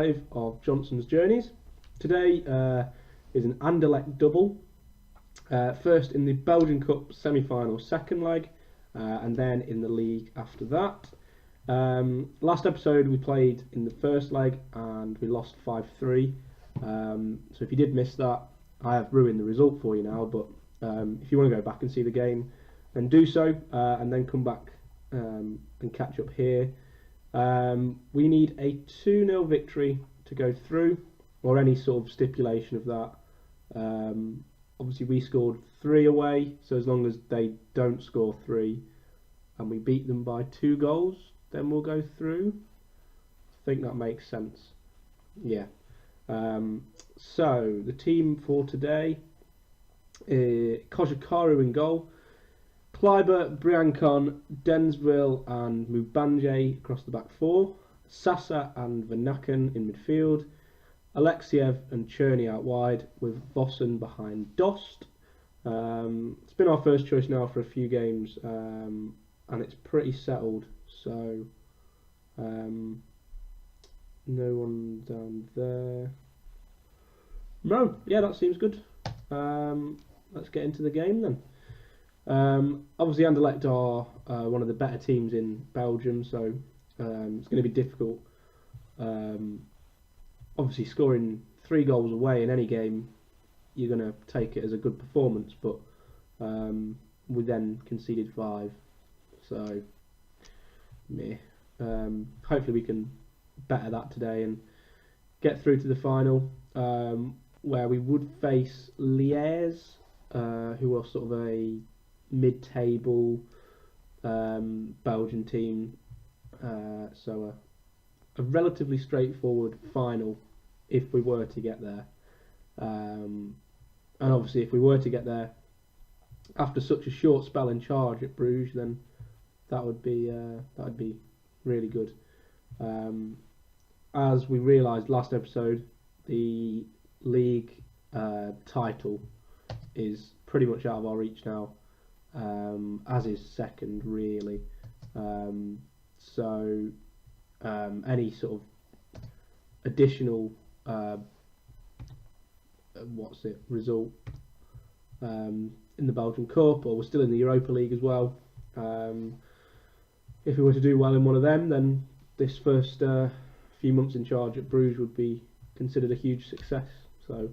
S05 of Johnson's Journeys. Today is an Anderlecht double. First in the Belgian Cup semi-final second leg, and then in the league after that. Last episode we played in the first leg and we lost 5-3. So if you did miss that, I have ruined the result for you now, but if you want to go back and see the game, then do so, and then come back and catch up here. We need a 2-0 victory to go through, or any sort of stipulation of that. Obviously we scored 3 away, so as long as they don't score 3 and we beat them by 2 goals, then we'll go through. I think that makes sense. Yeah. So the team for today is Kojakaru in goal, Kleiber, Briancon, Densville and Mubanje across the back 4, Sasa and Vanaken in midfield, Alexiev and Cherney out wide with Vossen behind Dost. It's been our first choice now for a few games, and it's pretty settled, so no one down there. No, yeah, that seems good. Let's get into the game then. Obviously Anderlecht are one of the better teams in Belgium, so it's going to be difficult. Obviously scoring 3 goals away in any game, you're going to take it as a good performance, but we then conceded 5, so meh. Hopefully we can better that today and get through to the final, where we would face Liège, who are sort of a mid-table Belgian team, so a relatively straightforward final if we were to get there, and obviously if we were to get there after such a short spell in charge at Brugge, then that would be really good. As we realised last episode, the league title is pretty much out of our reach now, as is second really. So any sort of additional result in the Belgian Cup, or we're still in the Europa League as well. If we were to do well in one of them, then this first few months in charge at Brugge would be considered a huge success. So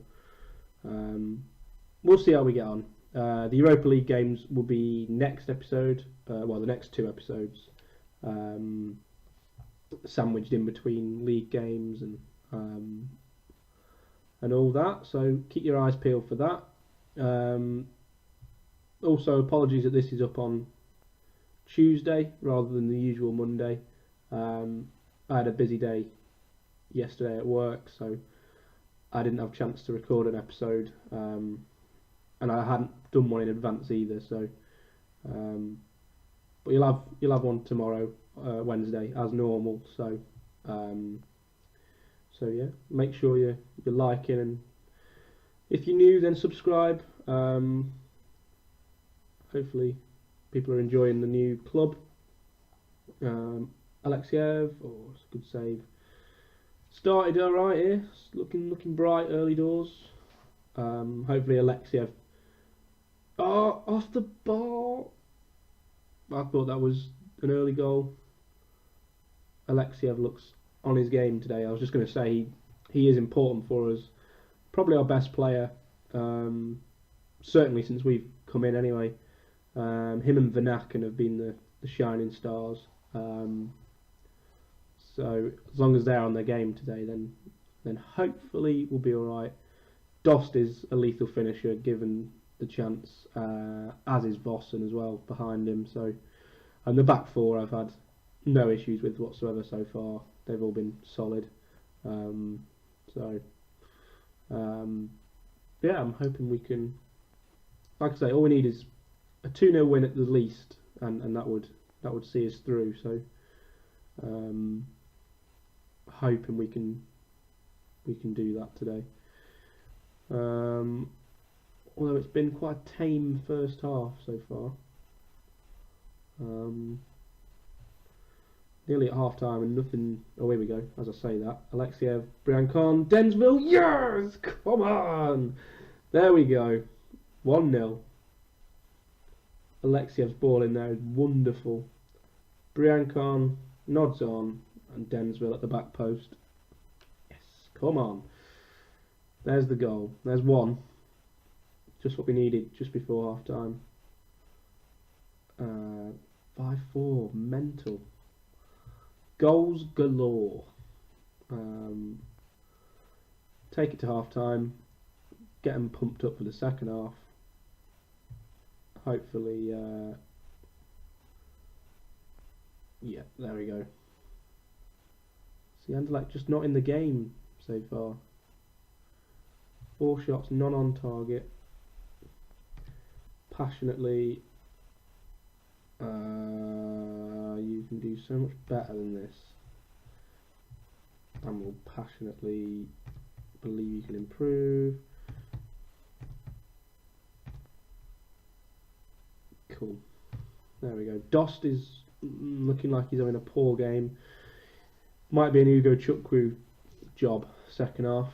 we'll see how we get on. The Europa League games will be next episode, well, the next 2 episodes, sandwiched in between league games and all that, so keep your eyes peeled for that. Also, apologies that this is up on Tuesday rather than the usual Monday. I had a busy day yesterday at work, so I didn't have a chance to record an episode, and I hadn't done one in advance either, so but you'll have one tomorrow, Wednesday, as normal. So yeah, make sure you're liking, and if you're new, then subscribe. Hopefully people are enjoying the new club. Alexiev, it's a good save. Started alright here, it's looking bright early doors. Hopefully Alexiev. Oh, off the ball. I thought that was an early goal. Alexiev looks on his game today. I was just going to say he is important for us. Probably our best player, certainly since we've come in anyway. Him and Vanaken have been the shining stars. So as long as they're on their game today, then hopefully we'll be alright. Dost is a lethal finisher given the chance, as is Vossen as well behind him. So, and the back 4 I've had no issues with whatsoever so far. They've all been solid. Yeah, I'm hoping we can. Like I say, all we need is a 2-0 win at the least, and that would see us through. So, hoping we can do that today. Although it's been quite a tame first half so far. Nearly at half time and nothing. Oh, here we go. As I say that, Alexiev, Briancon, Densville. Yes, come on. There we go. 1-0. Alexiev's ball in there is wonderful. Briancon nods on, and Densville at the back post. Yes, come on. There's the goal. There's one. Just what we needed just before half time. 5-4. Mental. Goals galore. Take it to half time. Get them pumped up for the second half. Hopefully, yeah, there we go. See, Anderlecht just not in the game so far. 4 shots, none on target. Passionately, you can do so much better than this. And will passionately believe you can improve. Cool. There we go. Dost is looking like he's having a poor game. Might be an Ugo Chukwu job second half.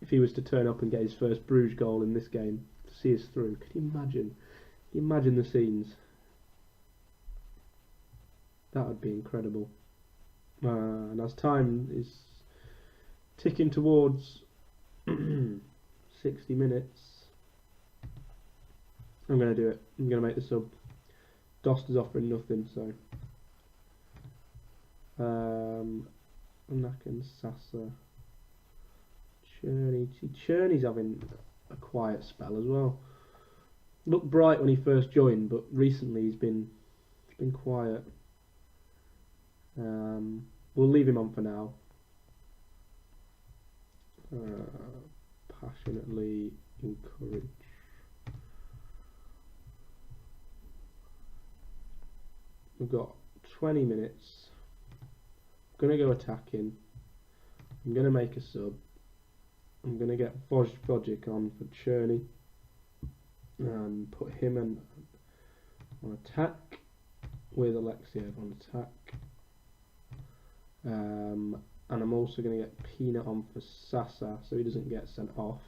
If he was to turn up and get his first Brugge goal in this game to see us through, could you imagine? Can you imagine the scenes? That would be incredible. And as time is ticking towards 60 minutes, I'm going to do it. I'm going to make the sub. Dost is offering nothing, so Nakan, Sasa, Cherney. See, Cherney's having a quiet spell as well. Looked bright when he first joined, but recently he's been quiet. We'll leave him on for now. Passionately encourage. We've got 20 minutes. I'm going to go attacking. I'm going to make a sub. I'm going to get Vojic on for Cherney and put him on attack with Alexiev on attack. And I'm also going to get Peanut on for Sasa so he doesn't get sent off.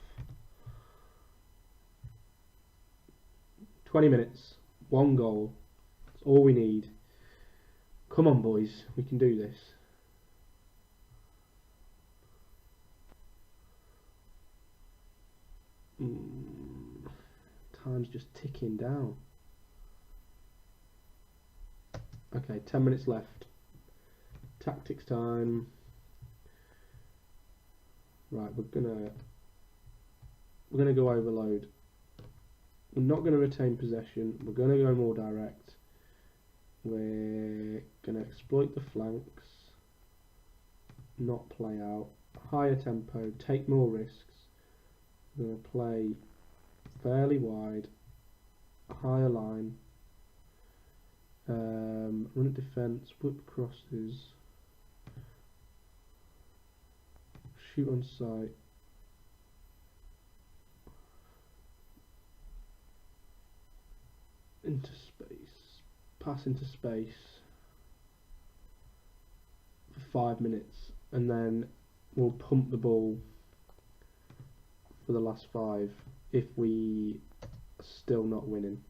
20 minutes, 1 goal. That's all we need. Come on, boys, we can do this. Time's just ticking down. Okay, 10 minutes left. Tactics time. Right, we're gonna go overload. We're not gonna retain possession. We're gonna go more direct. We're gonna exploit the flanks. Not play out. Higher tempo. Take more risks. We're gonna play fairly wide. Higher line. Run at defence. Whip crosses. Shoot on sight. Into space. Pass into space for 5 minutes, and then we'll pump the ball for the last 5 if we are still not winning.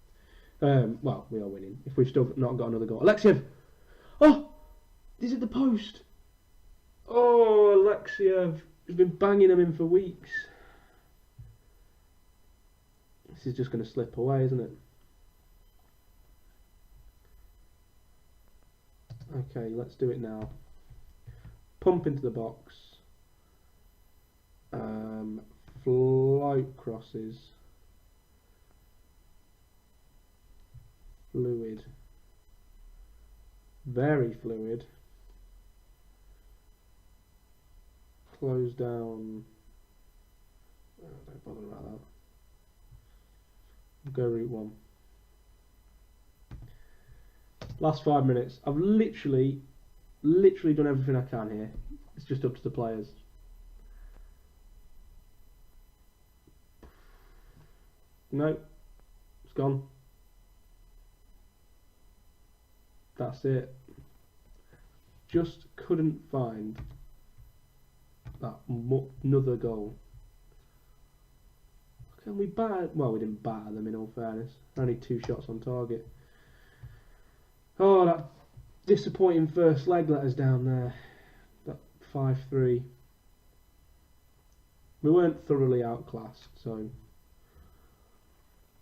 Well, we are winning. If we've still not got another goal. Alexiev! Oh! Is it the post? Oh, Alexiev! He's been banging them in for weeks. This is just going to slip away, isn't it? Okay, let's do it now. Pump into the box. Float crosses. Fluid. Very fluid. Close down. Oh, don't bother about that. Go route 1. Last 5 minutes. I've literally done everything I can here. It's just up to the players. No, it's gone. That's it. Just couldn't find that another goal. Can we batter? Well, we didn't batter them in all fairness. Only 2 shots on target. Oh, that disappointing first leg let us down there. That 5-3. We weren't thoroughly outclassed, so I'm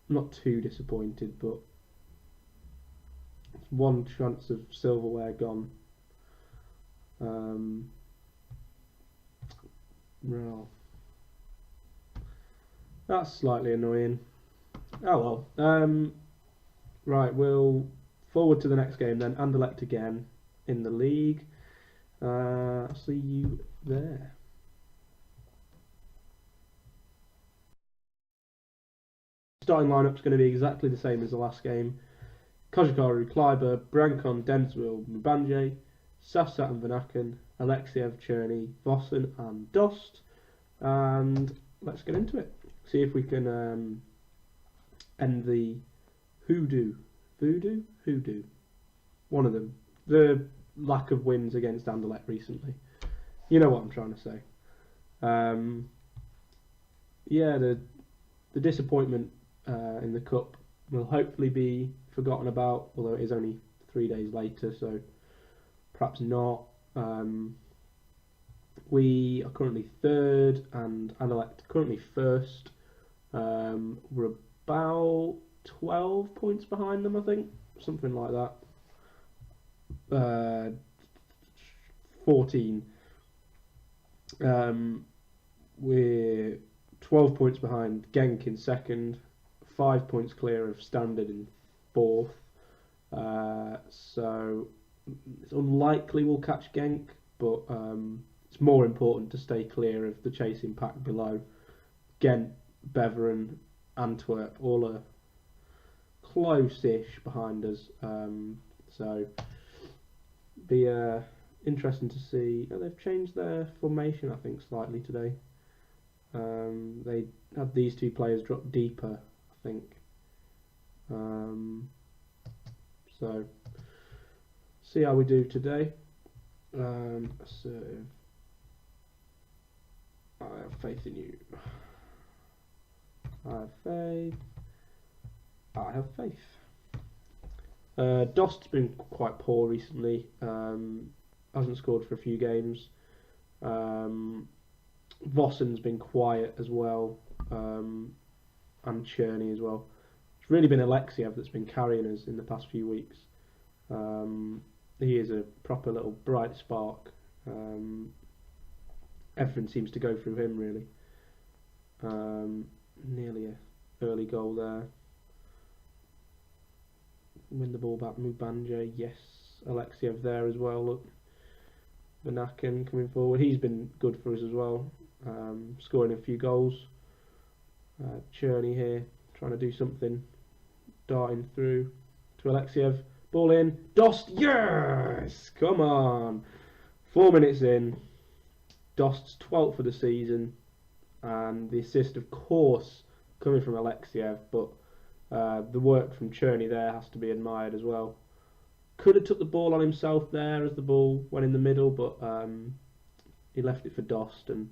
not too disappointed, but it's 1 chance of silverware gone. Well, that's slightly annoying. Oh well. Right, we'll forward to the next game then. Anderlecht again in the league. See you there. Starting lineup's going to be exactly the same as the last game. Kojikaru, Kleiber, Brancon, Denswil, Mbanje, Safsat and Vanaken, Alexiev, Cherny, Vossen and Dost. And let's get into it. See if we can end the hoodoo. One of them. The lack of wins against Anderlecht recently. You know what I'm trying to say. Yeah, the disappointment in the cup will hopefully be forgotten about, although it is only 3 days later, so perhaps not. We are currently 3rd and Anderlecht currently 1st. We're about 12 points behind them, I think, something like that. 14. We're 12 points behind Genk in 2nd, 5 points clear of Standard in 4th. So it's unlikely we'll catch Genk, but it's more important to stay clear of the chasing pack below. Ghent, Beveren, Antwerp, all are close-ish behind us. So be interesting to see. Oh, they've changed their formation, I think, slightly today. They had these 2 players drop deeper, I think. So see how we do today. So I have faith in you. I have faith. I have faith. Dost's been quite poor recently. Hasn't scored for a few games. Vossen's been quiet as well, and Cherny as well. It's really been Alexiev that's been carrying us in the past few weeks. He is a proper little bright spark. Everything seems to go through him, really. Nearly an early goal there. Win the ball back, Mbanje, yes. Alexiev there as well, look. Vanaken coming forward, he's been good for us as well, scoring a few goals. Cherny here, trying to do something, darting through to Alexiev, ball in, Dost, yes! Come on! 4 minutes in, Dost's 12th for the season, and the assist, of course, coming from Alexiev, but the work from Cherny there has to be admired as well. Could have took the ball on himself there as the ball went in the middle, but he left it for Dost, and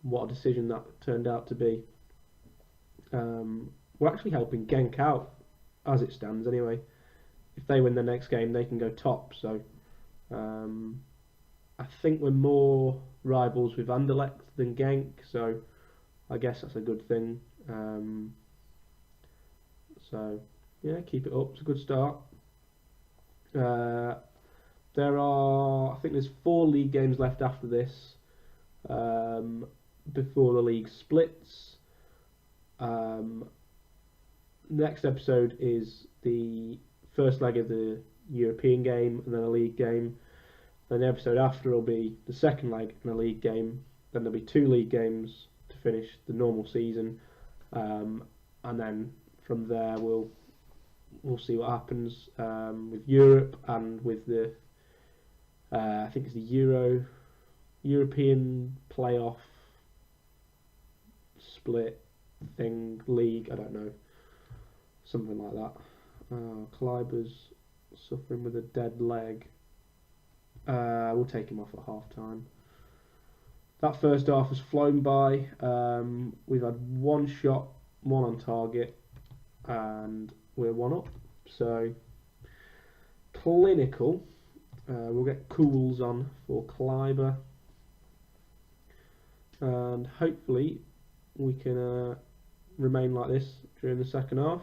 what a decision that turned out to be. We're actually helping Genk out as it stands anyway. If they win the next game, they can go top, so I think we're more rivals with Anderlecht than Genk, so I guess that's a good thing. So yeah, keep it up, it's a good start. There are, I think there's 4 league games left after this, before the league splits. Next episode is the first leg of the European game and then a league game. Then the episode after will be the second leg and a league game. Then there'll be 2 league games to finish the normal season, and then from there we'll see what happens with Europe and with the I think it's the European playoff split thing, league, I don't know, something like that. Kleiber's suffering with a dead leg. We'll take him off at half time. That first half has flown by. We've had one shot, one on target, and we're one up. So clinical. We'll get Cools on for Kleiber, and hopefully we can remain like this during the second half.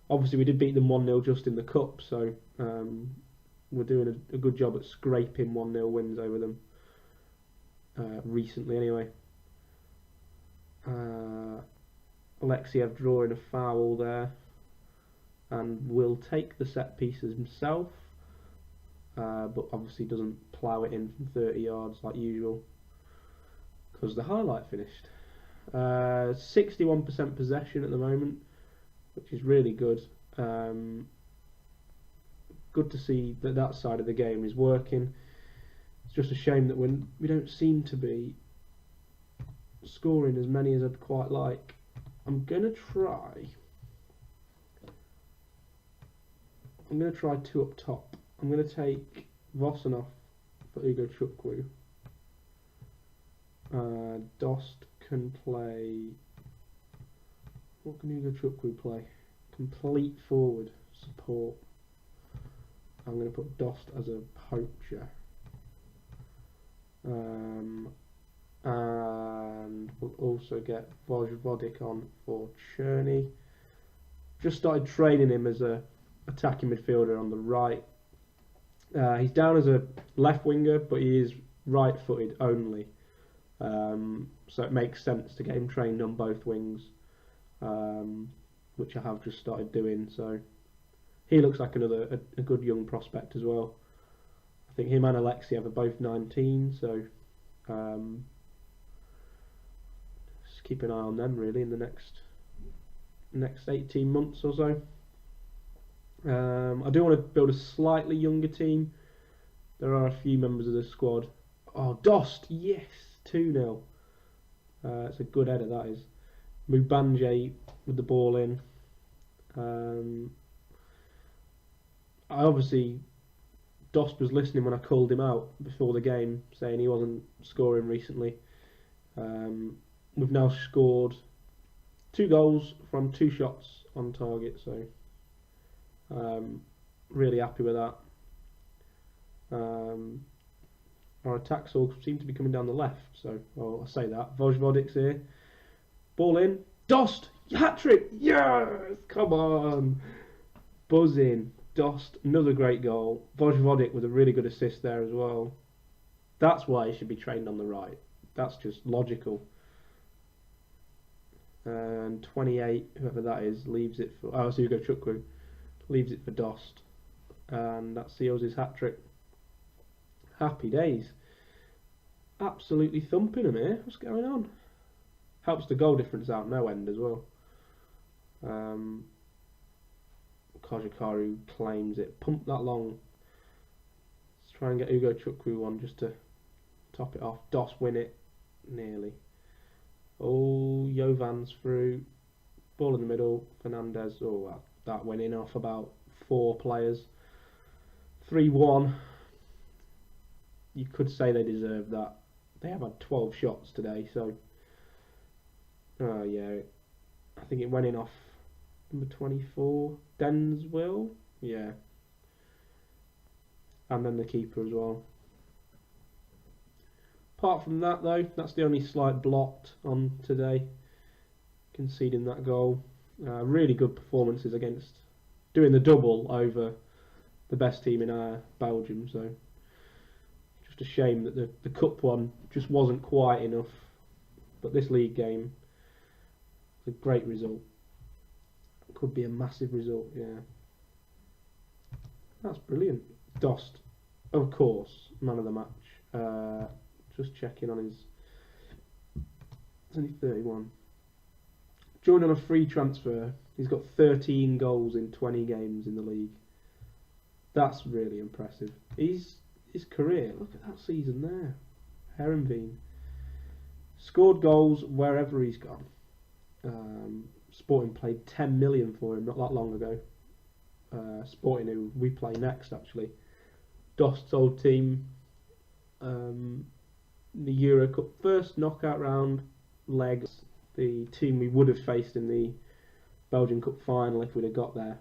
Obviously, we did beat them 1-0 just in the cup, so we're doing a good job at scraping 1-0 wins over them recently, anyway. Alexiev drawing a foul there, and will take the set pieces himself, but obviously doesn't plough it in from 30 yards like usual because the highlight finished. 61% possession at the moment, which is really good. Good to see that that side of the game is working. It's just a shame that we don't seem to be scoring as many as I'd quite like. I'm gonna try two up top. I'm gonna take Vossen off for Ugo Chukwu. Dost can play. What can Ugo Chukwu play? Complete forward support. I'm going to put Dost as a poacher. And we'll also get Vojvodik on for Cherney. Just started training him as a attacking midfielder on the right. He's down as a left winger, but he is right-footed only. So it makes sense to get him trained on both wings, which I have just started doing. So he looks like a good young prospect as well. I think him and Alexiev are both 19, so just keep an eye on them really in the next 18 months or so. I do want to build a slightly younger team. There are a few members of the squad. Oh, Dost, yes, 2-0. It's a good header, that is. Mubanje with the ball in. Dost was listening when I called him out before the game, saying he wasn't scoring recently. We've now scored 2 goals from 2 shots on target, so really happy with that. Our attacks all seem to be coming down the left, so I'll say that. Vojvodic's here. Ball in. Dost! Hat-trick! Yes! Come on! Buzzing. Dost, another great goal. Vojvodic with a really good assist there as well. That's why he should be trained on the right. That's just logical. And 28, whoever that is, leaves it for... Oh, it's Ugo Chukwu. Leaves it for Dost. And that seals his hat-trick. Happy days. Absolutely thumping him here. What's going on? Helps the goal difference out no end as well. Kajikaru claims it. Pump that long. Let's try and get Ugo Chukwu on just to top it off. Dost win it. Nearly. Oh, Jovan's through. Ball in the middle. Fernandez. Oh, that went in off about 4 players. 3-1. You could say they deserved that. They have had 12 shots today, so... yeah, I think it went in off number 24, Denswell. Yeah. And then the keeper as well. Apart from that, though, that's the only slight blot on today. Conceding that goal. Really good performances against... Doing the double over the best team in Belgium, so... Just a shame that the cup one just wasn't quite enough. But this league game... a great result. Could be a massive result, yeah. That's brilliant. Dost, of course, man of the match. Just checking on his... He's only 31. Joined on a free transfer. He's got 13 goals in 20 games in the league. That's really impressive. His career, look at that season there. Herenveen. Scored goals wherever he's gone. Sporting paid 10 million for him not that long ago. Sporting, who we play next actually. Dost's old team, the Euro Cup first knockout round legs, the team we would have faced in the Belgian Cup final if we'd have got there.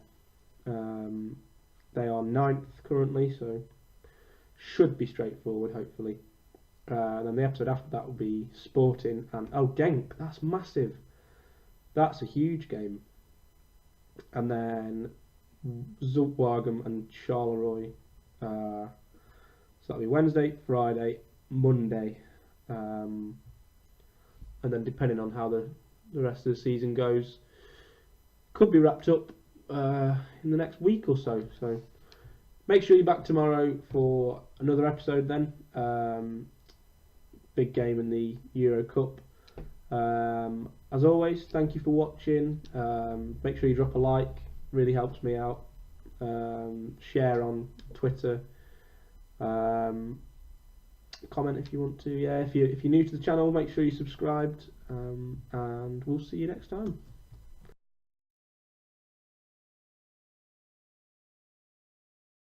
They are 9th currently, so should be straightforward hopefully. Then the episode after that will be Sporting and Genk. That's massive. That's a huge game. And then Zultwagen and Charleroi. So that'll be Wednesday, Friday, Monday, and then depending on how the rest of the season goes, could be wrapped up in the next week or so. So make sure you're back tomorrow for another episode then. Big game in the Euro Cup. As always, thank you for watching. Make sure you drop a like, really helps me out. Share on Twitter. Comment if you want to. Yeah, if you're new to the channel, make sure you're subscribed. And we'll see you next time.